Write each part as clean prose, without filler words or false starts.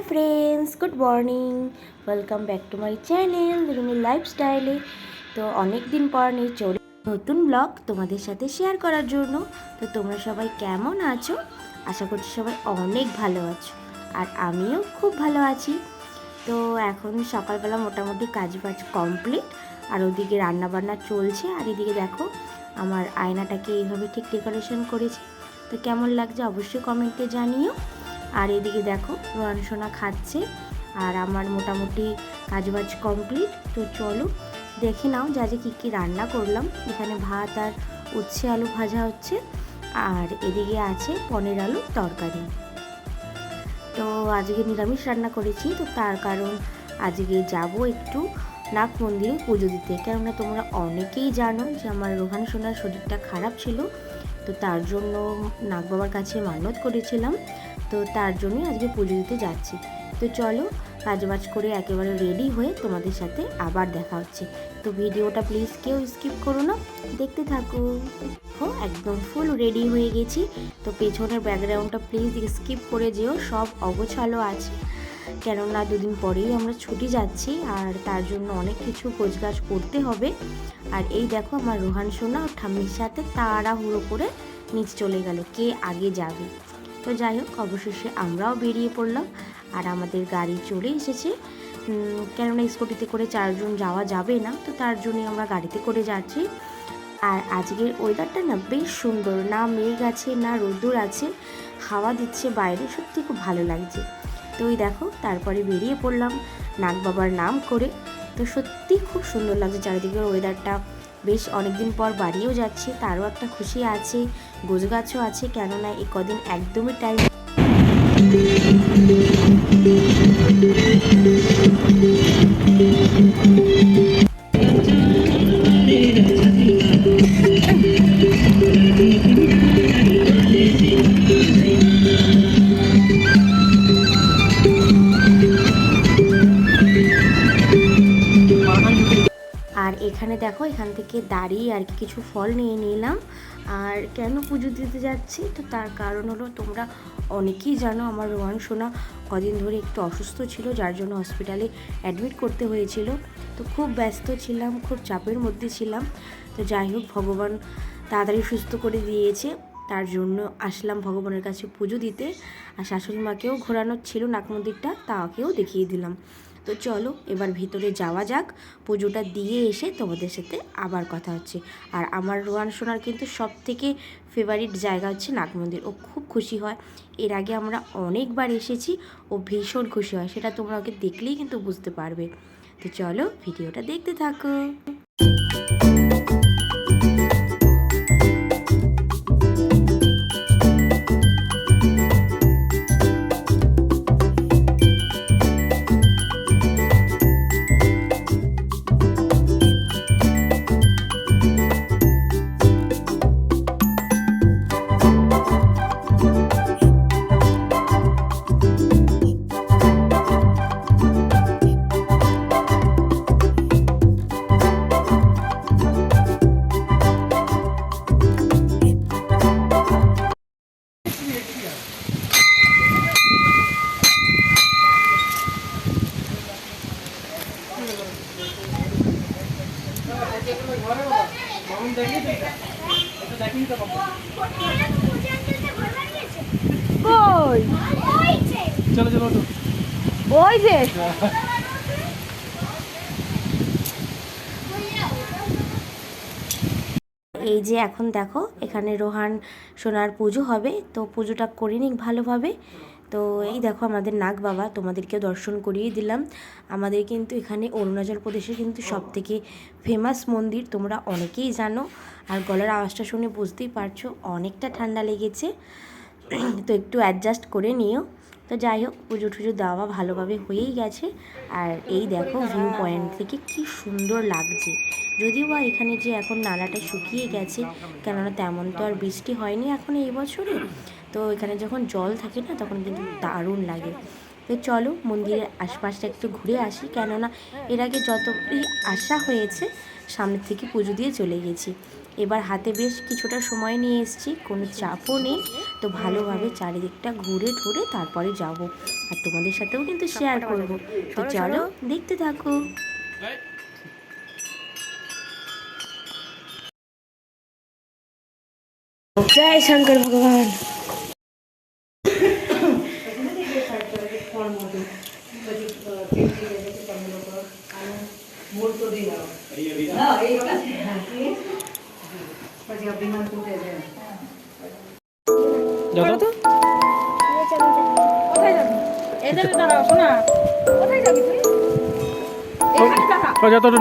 Hi friends, good morning. Welcome back to my channel Rumi লাইফস্টাইলে। তো অনেক দিন পর নিয়ে চলে নতুন ব্লগ তোমাদের সাথে শেয়ার করার জন্য। তো তোমরা সবাই কেমন আছো? আশা করছি সবাই অনেক ভালো আছো, আর আমিও খুব ভালো আছি। তো এখন সকালবেলা মোটামুটি কাজবাজ কমপ্লিট, আর ওদিকে রান্নাবান্না চলছে। আর এদিকে দেখো আমার আয়নাটাকে এইভাবে ঠিক ডেকোরেশন করেছি। তো কেমন লাগছে অবশ্যই কমেন্টে জানিও। আর এদিকে দেখো রোহান সোনা খাচ্ছে, আর আমার মোটামুটি কাজবাজ কমপ্লিট। তো চলো দেখে নাও যা যে কী রান্না করলাম। এখানে ভাত আর উচ্ছে আলু ভাজা হচ্ছে, আর এদিকে আছে পনির আলুর তরকারি। তো আজকে নিরামিষ রান্না করেছি, তো তার কারণ আজকে যাব একটু নাগ মন্দিরে পুজো দিতে। কেননা তোমরা অনেকেই জানো যে আমার রোহান সোনার শরীরটা খারাপ ছিল, তো তার জন্য নাগ বাবার কাছে মানত করেছিলাম। তো তার জন্যই আজকে পুজো দিতে যাচ্ছি। তো চলো কাজবাজ করে একেবারে রেডি হয়ে তোমাদের সাথে আবার দেখা হচ্ছে। তো ভিডিওটা প্লিজ কেউ স্কিপ করো না, দেখতে থাকো। একদম ফুল রেডি হয়ে গেছি। তো পেছনের ব্যাকগ্রাউন্ডটা প্লিজ স্কিপ করে যেও, সব অগোছালো আছে। কেননা দুদিন পরেই আমরা ছুটি যাচ্ছি, আর তার জন্য অনেক কিছু গোছগাছ করতে হবে। আর এই দেখো আমার রোহান সোনা ও ঠাম্মির সাথে তাড়াহুড়ো করে নিচ চলে গেল, কে আগে যাবে। তো যাই হোক অবশেষে আমরাও বেরিয়ে পড়লাম, আর আমাদের গাড়ি চলে এসেছে। কেননা স্কুটিতে করে 4 জন যাওয়া যাবে না, তো তার জন্যই আমরা গাড়িতে করে যাচ্ছি। আর আজকের ওয়েদারটা না বেশ সুন্দর, না মেঘ আছে না রোদ্দুর আছে, হাওয়া দিচ্ছে বাইরে, সত্যি খুব ভালো লাগছে। তো ওই দেখো তারপরে বেরিয়ে পড়লাম নাগ বাবার নাম করে। তো সত্যি খুব সুন্দর লাগছে চারিদিকের ওয়েদারটা। বেশ অনেকদিন পর বাড়িও যাচ্ছি, তারও একটা খুশি আছে, গোছগাছও আছে। কেননা এই কদিন একদমই টাইম আর এখানে দেখো এখান থেকে দাঁড়িয়ে আর কিছু ফল নিয়ে নিলাম। আর কেন পুজো দিতে যাচ্ছি, তো তার কারণ হলো তোমরা অনেকেই জানো আমার রোহান সোনা কদিন ধরে একটু অসুস্থ ছিল, যার জন্য হসপিটালে অ্যাডমিট করতে হয়েছিল। তো খুব ব্যস্ত ছিলাম, খুব চাপের মধ্যে ছিলাম। তো যাই হোক ভগবান তাড়াতাড়ি সুস্থ করে দিয়েছে, তার জন্য আসলাম ভগবানের কাছে পুজো দিতে। আর শাশুড়ি মাকেও ঘোরানোর ছিল নাগ মন্দিরটা, তাকেও দেখিয়ে দিলাম। তো চলো এবার ভিতরে যাওয়া যাক, পুজোটা দিয়ে এসে তোমাদের সাথে আবার কথা হচ্ছে। আর আমার রোহান সোনার কিন্তু সব থেকে ফেভারিট জায়গা হচ্ছে নাগ মন্দির, ও খুব খুশি হয়। এর আগে আমরা অনেকবার এসেছি, ও ভীষণ খুশি হয়, সেটা তোমরা ওকে দেখলেই কিন্তু বুঝতে পারবে। তো চলো ভিডিওটা দেখতে থাকো। চলো চলো ওই যে এই যে এখন দেখো এখানে রোহান সোনার পুজো হবে, তো পুজোটা করে নিক ভালোভাবে। তো এই দেখো আমাদের নাগ বাবা, তোমাদেরকেও দর্শন করিয়ে দিলাম। আমাদের কিন্তু এখানে অরুণাচল প্রদেশে কিন্তু সবথেকে ফেমাস মন্দির, তোমরা অনেকেই জানো। আর গলার আওয়াজটা শুনে বুঝতেই পারছো অনেকটা ঠান্ডা লেগেছে, তো একটু অ্যাডজাস্ট করে নিও। তো যাই হোক পুজো টুজো দেওয়া ভালোভাবে হয়েই গেছে। আর এই দেখো ভিউ পয়েন্ট থেকে কি সুন্দর লাগছে। যদিও বা এখানে যে এখন নালাটা শুকিয়ে গেছে, কেননা তেমন তো আর বৃষ্টি হয়নি এখন এই বছরে। তো এখানে যখন জল থাকে না তখন কিন্তু দারুণ লাগে। তো চলো মন্দিরের আশপাশটা একটু ঘুরে আসি, কেননা এর আগে যতই আসা হয়েছে সামনের থেকে পুজো দিয়ে চলে গেছি। এবার হাতে বেশ কিছুটা সময় নিয়ে এসেছি, কোনো চাপও নেই। তো ভালোভাবে চারিদিকটা ঘুরে ঘুরে তারপরে যাব, আর তোমাদের সাথেও কিন্তু শেয়ার করব। তো চলো দেখতে থাকো। জয় শঙ্কর ভগবান।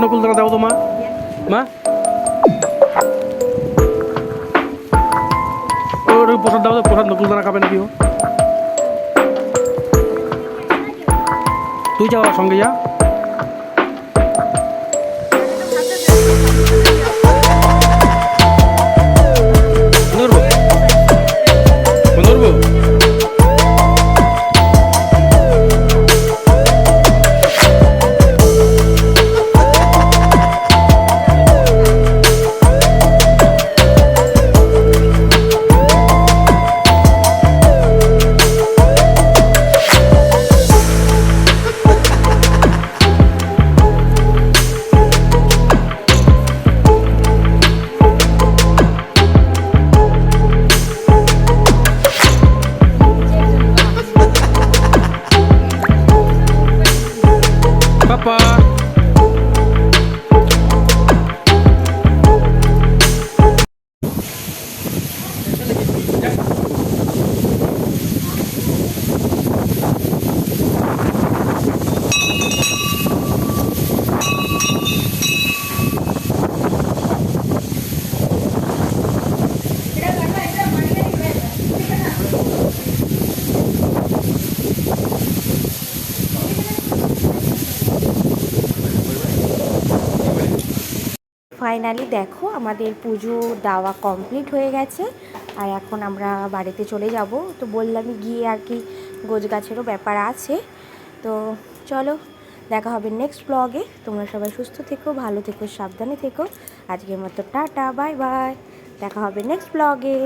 নকুল দানা দাও তো মা, মা প্রসাদ দাও তো, প্রসাদ নকুল দানা খাবে নাকি ও? তুই যাও সঙ্গে যা। Papa. ফাইনালি দেখো আমাদের পুজো দেওয়া কমপ্লিট হয়ে গেছে, আর এখন আমরা বাড়িতে চলে যাব। তো বললামই গিয়ে আর কি গোছগাছেরও ব্যাপার আছে। তো চলো দেখা হবে নেক্সট ব্লগে। তোমরা সবাই সুস্থ থেকো, ভালো থেকো, সাবধানে থেকো। আজকের মতো টাটা, বাই বাই, দেখা হবে নেক্সট ব্লগে।